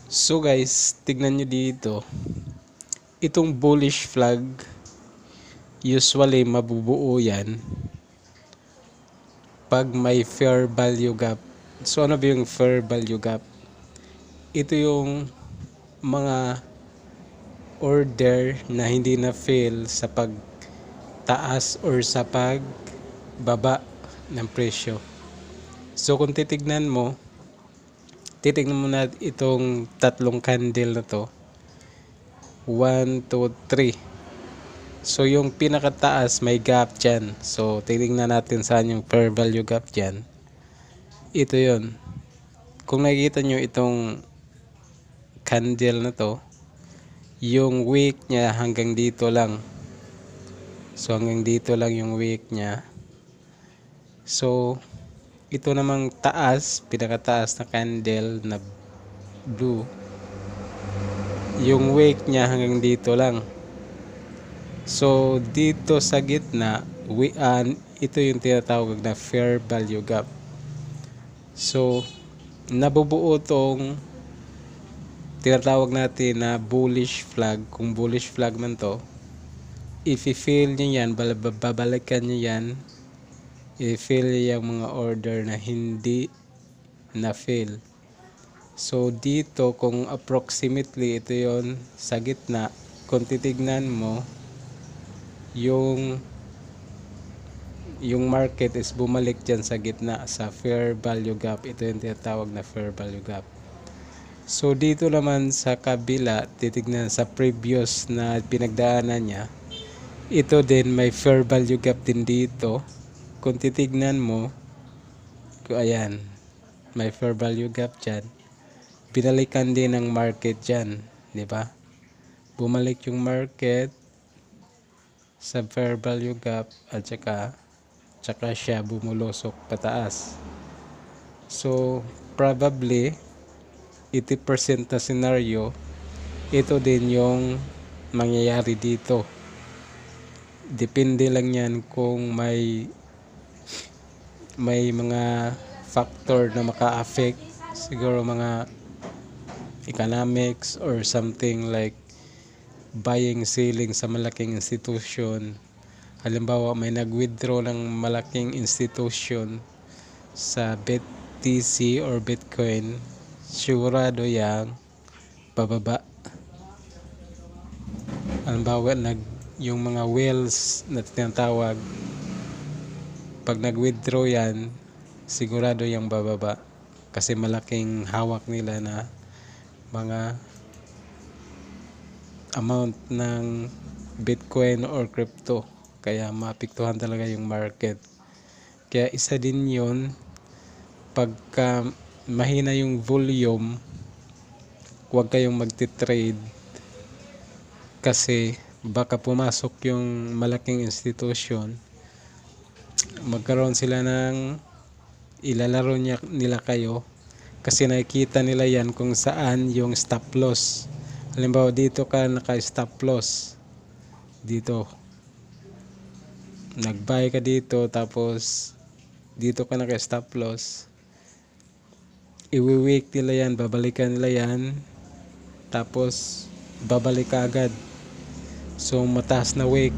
So guys, tignan nyo dito. Itong bullish flag, usually mabubuo yan pag may fair value gap. So ano ba yung fair value gap? Ito yung mga order na hindi na fail sa pagtaas or sa pagbaba ng presyo. So kung titignan mo na itong tatlong candle na to. 1, 2, 3. So yung pinakataas may gap dyan. So titingnan natin saan yung fair value gap dyan. Ito yon. Kung nakikita nyo itong candle na to, yung wick niya hanggang dito lang. So hanggang dito lang yung wick niya. So ito namang taas, pinakataas na candle na blue, yung wick niya hanggang dito lang. So dito sa gitna, ito yung tinatawag na fair value gap. So nabubuo tong tinatawag natin na bullish flag. Kung bullish flag man to, if i-fail nyo yan, babalikan nyo yan, i-fail yung mga order na hindi na fail. So dito kung approximately ito yon sa gitna, kung titignan mo yung market is bumalik dyan sa gitna sa fair value gap. Ito yung tinatawag na fair value gap. So dito naman sa kabila, titignan sa previous na pinagdaanan niya, ito din may fair value gap din dito. Kung titignan mo, ayan, may fair value gap dyan. Binalikan din ng market dyan, di ba? Bumalik yung market sa fair value gap at tsaka siya bumulusok pataas. So probably 80% na scenario, ito din yung mangyayari dito. Depende lang yan kung may mga factor na maka-affect, siguro mga economics or something like buying, selling sa malaking institution. Halimbawa, may nag-withdraw ng malaking institution sa BTC or Bitcoin, sigurado yang bababa. Halimbawa, yung mga whales na tinatawag, pag nag-withdraw yan, sigurado yang bababa. Kasi malaking hawak nila na mga amount ng Bitcoin or crypto. Kaya maapektuhan talaga yung market. Kaya isa din yun, pagka mahina yung volume, huwag kayong magti-trade kasi baka pumasok yung malaking institution, magkaroon sila ng ilalaro nila kayo kasi nakikita nila yan kung saan yung stop loss. Halimbawa dito ka naka-stop loss, dito nag-buy ka dito, tapos dito ka naka-stop loss, iwi-week nila yan, babalikan nila yan, tapos babalik ka agad. So mataas na week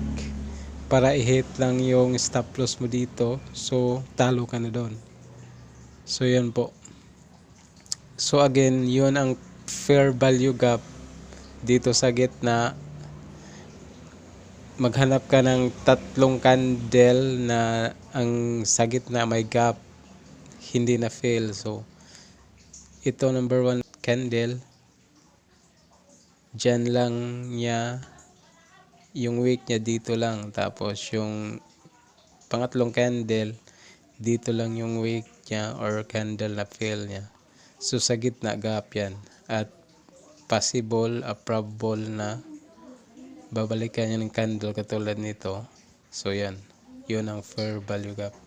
para i-hit lang yung stop loss mo dito, so talo ka na doon. So yan po. So again, yun ang fair value gap dito sa gitna. Maghanap ka ng tatlong candle na ang sa gitna may gap, hindi na fail. So ito number 1 candle, dyan lang niya yung wick niya, dito lang. Tapos yung pangatlong candle, dito lang yung wick niya or candle na fail niya. So sa gitna gap yan, at possible, probable na babalikan niya ng candle katulad nito. So yan, yun ang fair value gap.